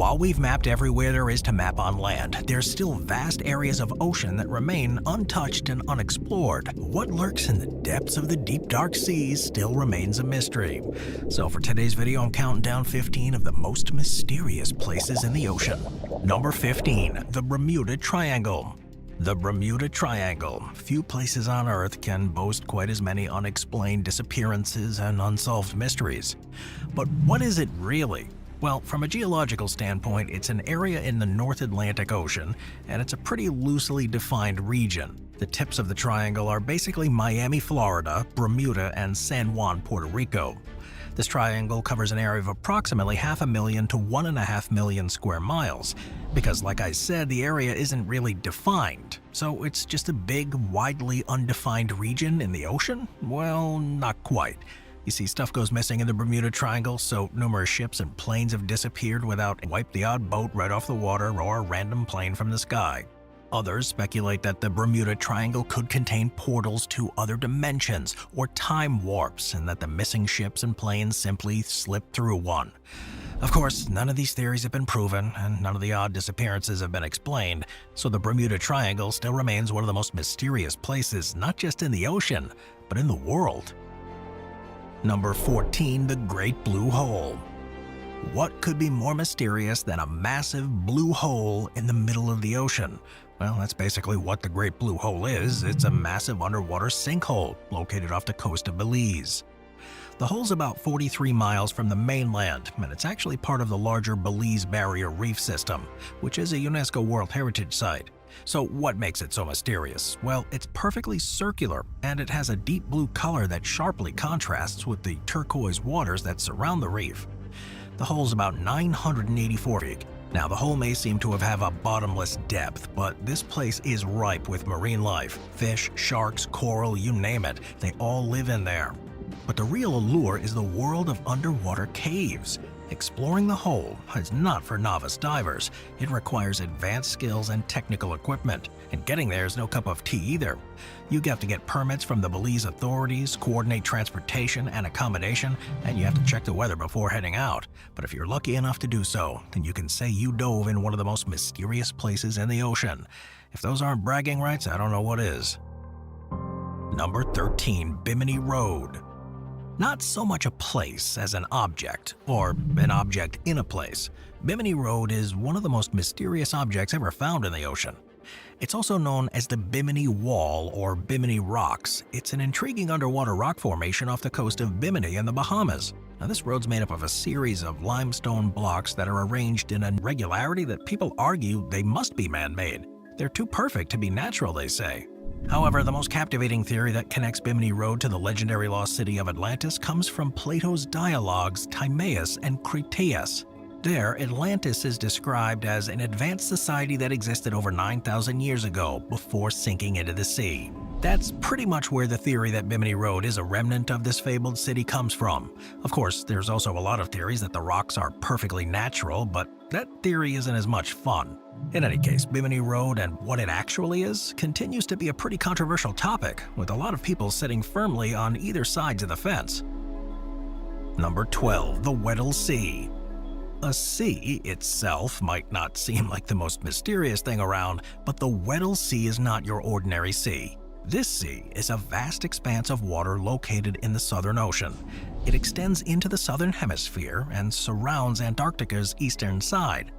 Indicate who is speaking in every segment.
Speaker 1: While we've mapped everywhere there is to map on land, there's still vast areas of ocean that remain untouched and unexplored. What lurks in the depths of the deep dark seas still remains a mystery. So for today's video, I'm counting down 15 of the most mysterious places in the ocean. Number 15, the Bermuda Triangle. The Bermuda Triangle. Few places on Earth can boast quite as many unexplained disappearances and unsolved mysteries. But what is it really? Well, from a geological standpoint, it's an area in the North Atlantic Ocean, and it's a pretty loosely defined region. The tips of the triangle are basically Miami, Florida, Bermuda, and San Juan, Puerto Rico. This triangle covers an area of approximately 500,000 to 1.5 million square miles, because like I said, the area isn't really defined. So it's just a big, widely undefined region in the ocean? Well, not quite. You see, stuff goes missing in the Bermuda Triangle, so numerous ships and planes have disappeared without wiped the odd boat right off the water or a random plane from the sky. Others speculate that the Bermuda Triangle could contain portals to other dimensions or time warps, and that the missing ships and planes simply slipped through one. Of course, none of these theories have been proven, and none of the odd disappearances have been explained, so the Bermuda Triangle still remains one of the most mysterious places, not just in the ocean, but in the world. Number 14, the Great Blue Hole. What could be more mysterious than a massive blue hole in the middle of the ocean? Well, that's basically what the Great Blue Hole is. It's a massive underwater sinkhole located off the coast of Belize. The hole's about 43 miles from the mainland, and it's actually part of the larger Belize Barrier Reef System, which is a UNESCO World Heritage Site. So what makes it so mysterious? Well, it's perfectly circular, and it has a deep blue color that sharply contrasts with the turquoise waters that surround the reef. The hole's about 984 feet. Now, the hole may seem to have a bottomless depth, but this place is ripe with marine life. Fish, sharks, coral, you name it, they all live in there. But the real allure is the world of underwater caves. Exploring the hole is not for novice divers. It requires advanced skills and technical equipment, and getting there is no cup of tea either. You have to get permits from the Belize authorities, coordinate transportation and accommodation, and you have to check the weather before heading out. But if you're lucky enough to do so, then you can say you dove in one of the most mysterious places in the ocean. If those aren't bragging rights, I don't know what is. Number 13, Bimini Road. Not so much a place as an object, or an object in a place. Bimini Road is one of the most mysterious objects ever found in the ocean. It's also known as the Bimini Wall or Bimini Rocks. It's an intriguing underwater rock formation off the coast of Bimini in the Bahamas. Now, this road's made up of a series of limestone blocks that are arranged in a regularity that people argue they must be man-made. They're too perfect to be natural, they say. However, the most captivating theory that connects Bimini Road to the legendary lost city of Atlantis comes from Plato's dialogues Timaeus and Critias. There, Atlantis is described as an advanced society that existed over 9,000 years ago before sinking into the sea. That's pretty much where the theory that Bimini Road is a remnant of this fabled city comes from. Of course, there's also a lot of theories that the rocks are perfectly natural, but that theory isn't as much fun. In any case, Bimini Road and what it actually is continues to be a pretty controversial topic, with a lot of people sitting firmly on either sides of the fence. Number 12, the Weddell Sea. A sea itself might not seem like the most mysterious thing around, but the Weddell Sea is not your ordinary sea. This sea is a vast expanse of water located in the Southern Ocean. It extends into the Southern Hemisphere and surrounds Antarctica's eastern side.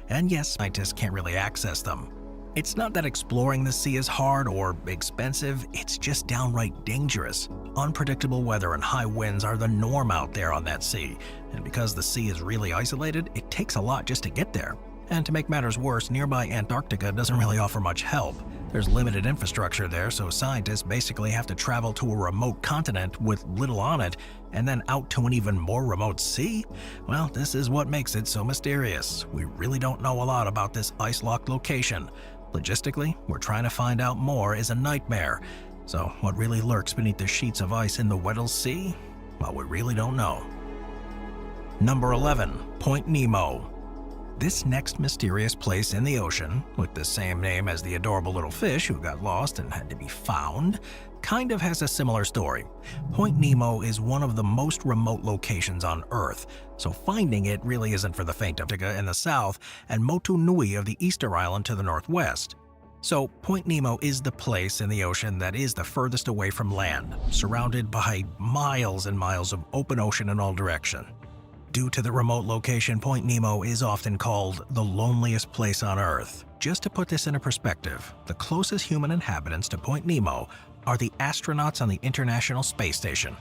Speaker 1: And yes, scientists can't really access them. It's not that exploring the sea is hard or expensive, it's just downright dangerous. Unpredictable weather and high winds are the norm out there on that sea, and because the sea is really isolated, it takes a lot just to get there. And to make matters worse, nearby Antarctica doesn't really offer much help. There's limited infrastructure there, so scientists basically have to travel to a remote continent with little on it, and then out to an even more remote sea? Well, this is what makes it so mysterious. We really don't know a lot about this ice-locked location. Logistically, we're trying to find out more is a nightmare. So what really lurks beneath the sheets of ice in the Weddell Sea? Well, we really don't know. Number 11, Point Nemo. This next mysterious place in the ocean, with the same name as the adorable little fish who got lost and had to be found, kind of has a similar story. Point Nemo is one of the most remote locations on Earth, so finding it really isn't for the faint of in the south and Motu Nui of the Easter Island to the northwest. So Point Nemo is the place in the ocean that is the furthest away from land, surrounded by miles and miles of open ocean in all directions. Due to the remote location, Point Nemo is often called the loneliest place on Earth. Just to put this into perspective, the closest human inhabitants to Point Nemo are the astronauts on the International Space Station.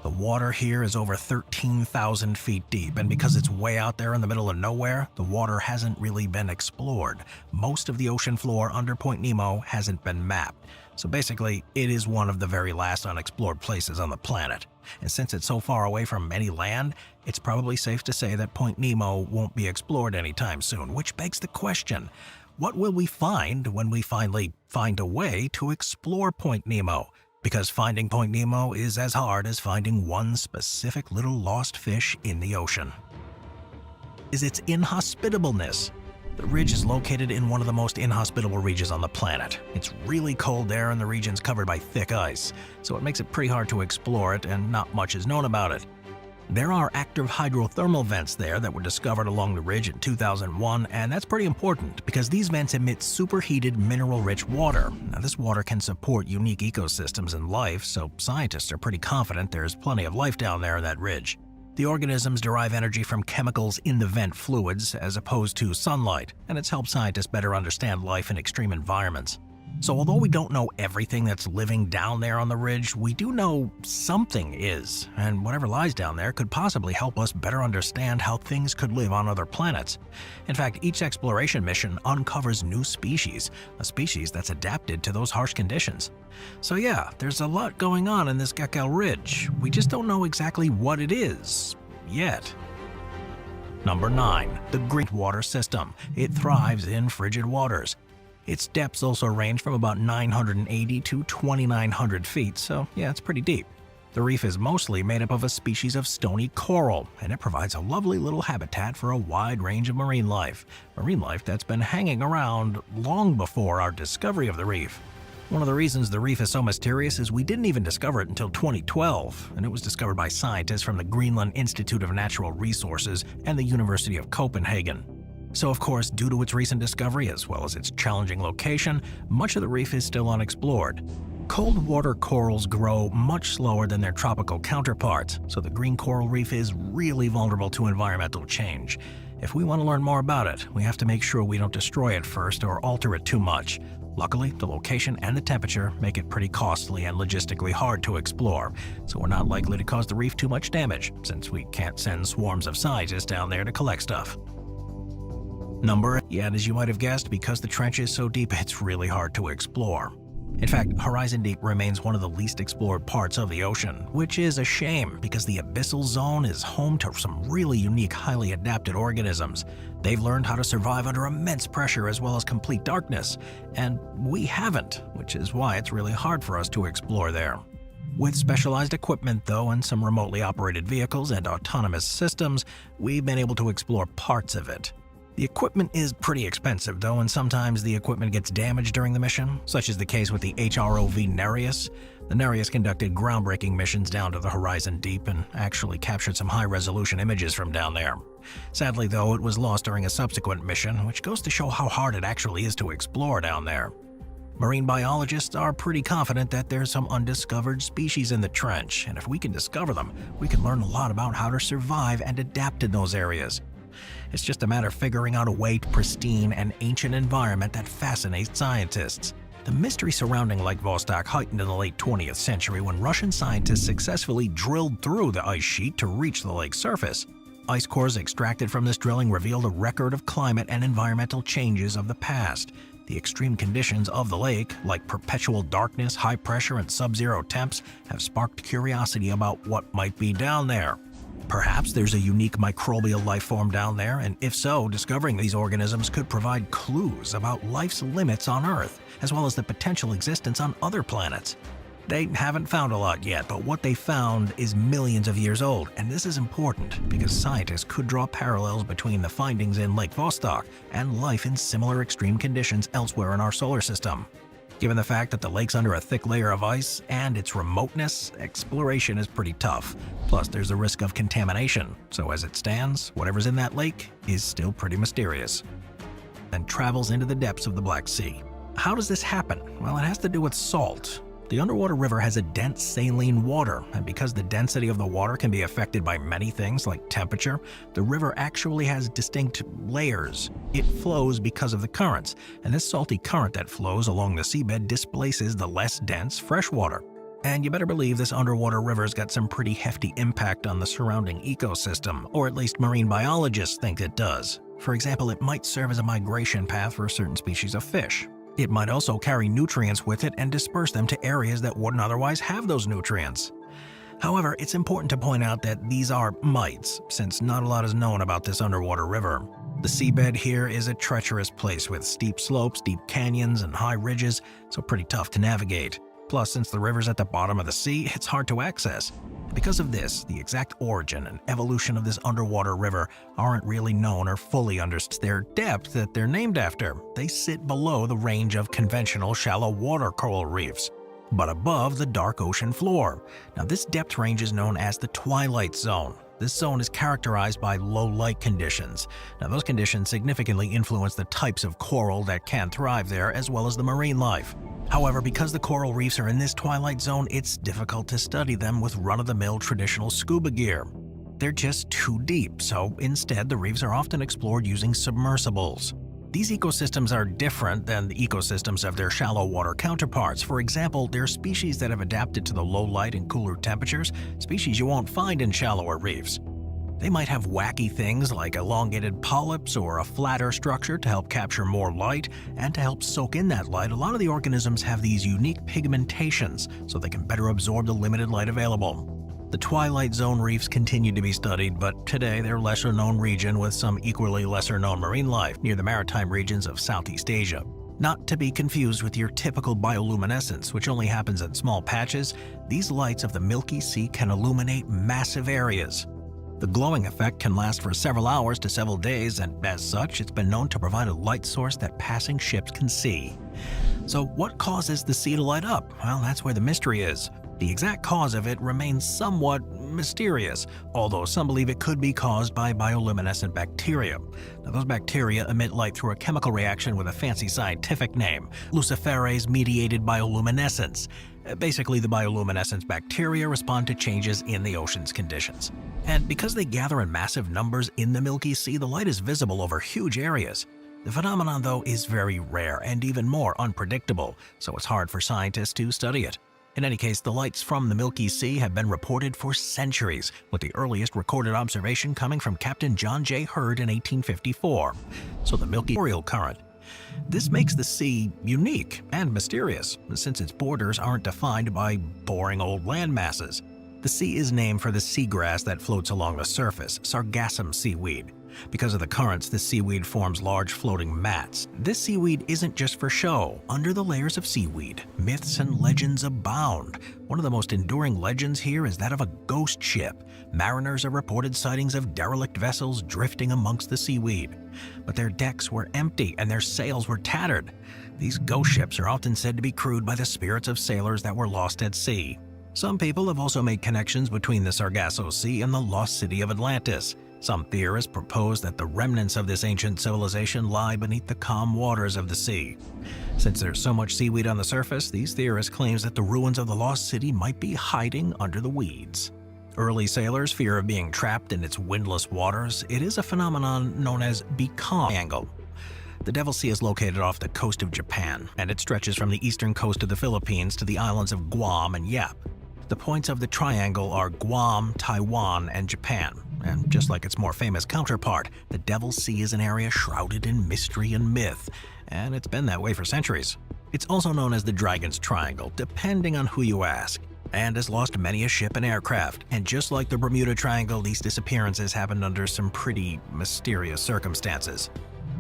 Speaker 1: The water here is over 13,000 feet deep, and because it's way out there in the middle of nowhere, the water hasn't really been explored. Most of the ocean floor under Point Nemo hasn't been mapped. So basically, it is one of the very last unexplored places on the planet. And since it's so far away from any land, it's probably safe to say that Point Nemo won't be explored anytime soon, which begs the question, what will we find when we finally find a way to explore Point Nemo? Because finding Point Nemo is as hard as finding one specific little lost fish in the ocean. Is its inhospitableness. The ridge is located in one of the most inhospitable regions on the planet. It's really cold there and the region's covered by thick ice, so it makes it pretty hard to explore it and not much is known about it. There are active hydrothermal vents there that were discovered along the ridge in 2001, and that's pretty important because these vents emit superheated mineral-rich water. Now, this water can support unique ecosystems and life, so scientists are pretty confident there's plenty of life down there in that ridge. The organisms derive energy from chemicals in the vent fluids as opposed to sunlight, and it's helped scientists better understand life in extreme environments. So although we don't know everything that's living down there on the ridge, we do know something is, and whatever lies down there could possibly help us better understand how things could live on other planets. In fact, each exploration mission uncovers new species, a species that's adapted to those harsh conditions. So yeah, there's a lot going on in this Gakkel Ridge. We just don't know exactly what it is, yet. Number 9. The Greenland water system. It thrives in frigid waters. Its depths also range from about 980 to 2,900 feet, so yeah, it's pretty deep. The reef is mostly made up of a species of stony coral, and it provides a lovely little habitat for a wide range of marine life that's been hanging around long before our discovery of the reef. One of the reasons the reef is so mysterious is we didn't even discover it until 2012, and it was discovered by scientists from the Greenland Institute of Natural Resources and the University of Copenhagen. So of course, due to its recent discovery as well as its challenging location, much of the reef is still unexplored. Cold water corals grow much slower than their tropical counterparts, so the green coral reef is really vulnerable to environmental change. If we want to learn more about it, we have to make sure we don't destroy it first or alter it too much. Luckily, the location and the temperature make it pretty costly and logistically hard to explore, so we're not likely to cause the reef too much damage, since we can't send swarms of scientists down there to collect stuff. Yeah, as you might have guessed, because the trench is so deep, it's really hard to explore. In fact, Horizon Deep remains one of the least explored parts of the ocean, which is a shame because the abyssal zone is home to some really unique, highly adapted organisms. They've learned how to survive under immense pressure as well as complete darkness, and we haven't, which is why it's really hard for us to explore there. With specialized equipment, though, and some remotely operated vehicles and autonomous systems, we've been able to explore parts of it. The equipment is pretty expensive, though, and sometimes the equipment gets damaged during the mission, such is the case with the HROV Nereus. The Nereus conducted groundbreaking missions down to the Horizon Deep and actually captured some high-resolution images from down there. Sadly, though, it was lost during a subsequent mission, which goes to show how hard it actually is to explore down there. Marine biologists are pretty confident that there's some undiscovered species in the trench, and if we can discover them, we can learn a lot about how to survive and adapt in those areas. It's just a matter of figuring out a way to pristine an ancient environment that fascinates scientists. The mystery surrounding Lake Vostok heightened in the late 20th century when Russian scientists successfully drilled through the ice sheet to reach the lake's surface. Ice cores extracted from this drilling revealed a record of climate and environmental changes of the past. The extreme conditions of the lake, like perpetual darkness, high pressure, and sub-zero temps, have sparked curiosity about what might be down there. Perhaps there's a unique microbial life form down there, and if so, discovering these organisms could provide clues about life's limits on Earth, as well as the potential existence on other planets. They haven't found a lot yet, but what they found is millions of years old, and this is important because scientists could draw parallels between the findings in Lake Vostok and life in similar extreme conditions elsewhere in our solar system. Given the fact that the lake's under a thick layer of ice and its remoteness, exploration is pretty tough. Plus, there's the risk of contamination, so as it stands, whatever's in that lake is still pretty mysterious. And travels into the depths of the Black Sea. How does this happen? Well, it has to do with salt. The underwater river has a dense saline water, and because the density of the water can be affected by many things like temperature, the river actually has distinct layers. It flows because of the currents, and this salty current that flows along the seabed displaces the less dense freshwater. And you better believe this underwater river's got some pretty hefty impact on the surrounding ecosystem, or at least marine biologists think it does. For example, it might serve as a migration path for certain species of fish. It might also carry nutrients with it and disperse them to areas that wouldn't otherwise have those nutrients. However, it's important to point out that these are mites, since not a lot is known about this underwater river. The seabed here is a treacherous place with steep slopes, deep canyons, and high ridges, so pretty tough to navigate. Plus, since the river's at the bottom of the sea, it's hard to access. Because of this, the exact origin and evolution of this underwater river aren't really known or fully understood. Their depth that they're named after. They sit below the range of conventional shallow water coral reefs, but above the dark ocean floor. Now, this depth range is known as the Twilight Zone. This zone is characterized by low light conditions. Now, those conditions significantly influence the types of coral that can thrive there, as well as the marine life. However, because the coral reefs are in this twilight zone, it's difficult to study them with run-of-the-mill traditional scuba gear. They're just too deep, so instead the reefs are often explored using submersibles. These ecosystems are different than the ecosystems of their shallow water counterparts. For example, they're species that have adapted to the low light and cooler temperatures, species you won't find in shallower reefs. They might have wacky things like elongated polyps or a flatter structure to help capture more light, and to help soak in that light, a lot of the organisms have these unique pigmentations so they can better absorb the limited light available. The Twilight Zone reefs continue to be studied, but today they're a lesser-known region with some equally lesser-known marine life near the maritime regions of Southeast Asia. Not to be confused with your typical bioluminescence, which only happens in small patches, these lights of the Milky Sea can illuminate massive areas. The glowing effect can last for several hours to several days, and as such, it's been known to provide a light source that passing ships can see. So what causes the sea to light up? Well, that's where the mystery is. The exact cause of it remains somewhat mysterious, although some believe it could be caused by bioluminescent bacteria. Now, those bacteria emit light through a chemical reaction with a fancy scientific name, luciferase-mediated bioluminescence. Basically, the bioluminescence bacteria respond to changes in the ocean's conditions. And because they gather in massive numbers in the Milky Sea, the light is visible over huge areas. The phenomenon, though, is very rare and even more unpredictable, so it's hard for scientists to study it. In any case, the lights from the Milky Sea have been reported for centuries, with the earliest recorded observation coming from Captain John J. Hurd in 1854. So the Milky current. This makes the sea unique and mysterious, since its borders aren't defined by boring old land masses. The sea is named for the seagrass that floats along the surface, Sargasso seaweed. Because of the currents, the seaweed forms large floating mats. This seaweed isn't just for show. Under the layers of seaweed, myths and legends abound. One of the most enduring legends here is that of a ghost ship. Mariners have reported sightings of derelict vessels drifting amongst the seaweed. But their decks were empty and their sails were tattered. These ghost ships are often said to be crewed by the spirits of sailors that were lost at sea. Some people have also made connections between the Sargasso Sea and the lost city of Atlantis. Some theorists propose that the remnants of this ancient civilization lie beneath the calm waters of the sea. Since there's so much seaweed on the surface, these theorists claim that the ruins of the lost city might be hiding under the weeds. Early sailors fear of being trapped in its windless waters. It is a phenomenon known as Bimini Triangle. The Weddell Sea is located off the coast of Japan, and it stretches from the eastern coast of the Philippines to the islands of Guam and Yap. The points of the triangle are Guam, Taiwan, and Japan. And just like its more famous counterpart, the Weddell Sea is an area shrouded in mystery and myth, and it's been that way for centuries. It's also known as the Dragon's Triangle, depending on who you ask, and has lost many a ship and aircraft. And just like the Bermuda Triangle, these disappearances happened under some pretty mysterious circumstances.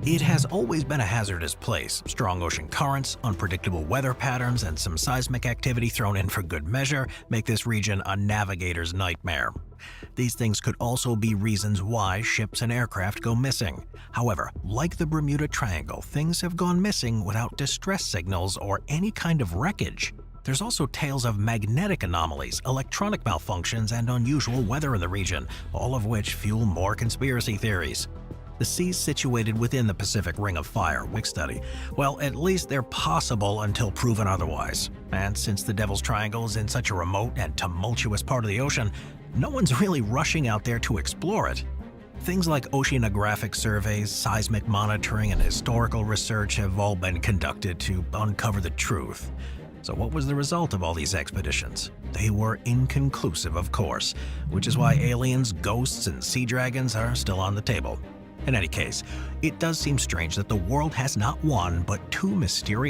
Speaker 1: It has always been a hazardous place. Strong ocean currents, unpredictable weather patterns, and some seismic activity thrown in for good measure make this region a navigator's nightmare. These things could also be reasons why ships and aircraft go missing. However, like the Bermuda Triangle, things have gone missing without distress signals or any kind of wreckage. There's also tales of magnetic anomalies, electronic malfunctions, and unusual weather in the region, all of which fuel more conspiracy theories. The seas situated within the Pacific Ring of Fire, Wick study, well, at least they're possible until proven otherwise. And since the Devil's Triangle is in such a remote and tumultuous part of the ocean, no one's really rushing out there to explore it. Things like oceanographic surveys, seismic monitoring, and historical research have all been conducted to uncover the truth. So what was the result of all these expeditions? They were inconclusive, of course, which is why aliens, ghosts, and sea dragons are still on the table. In any case, it does seem strange that the world has not one but two mysterious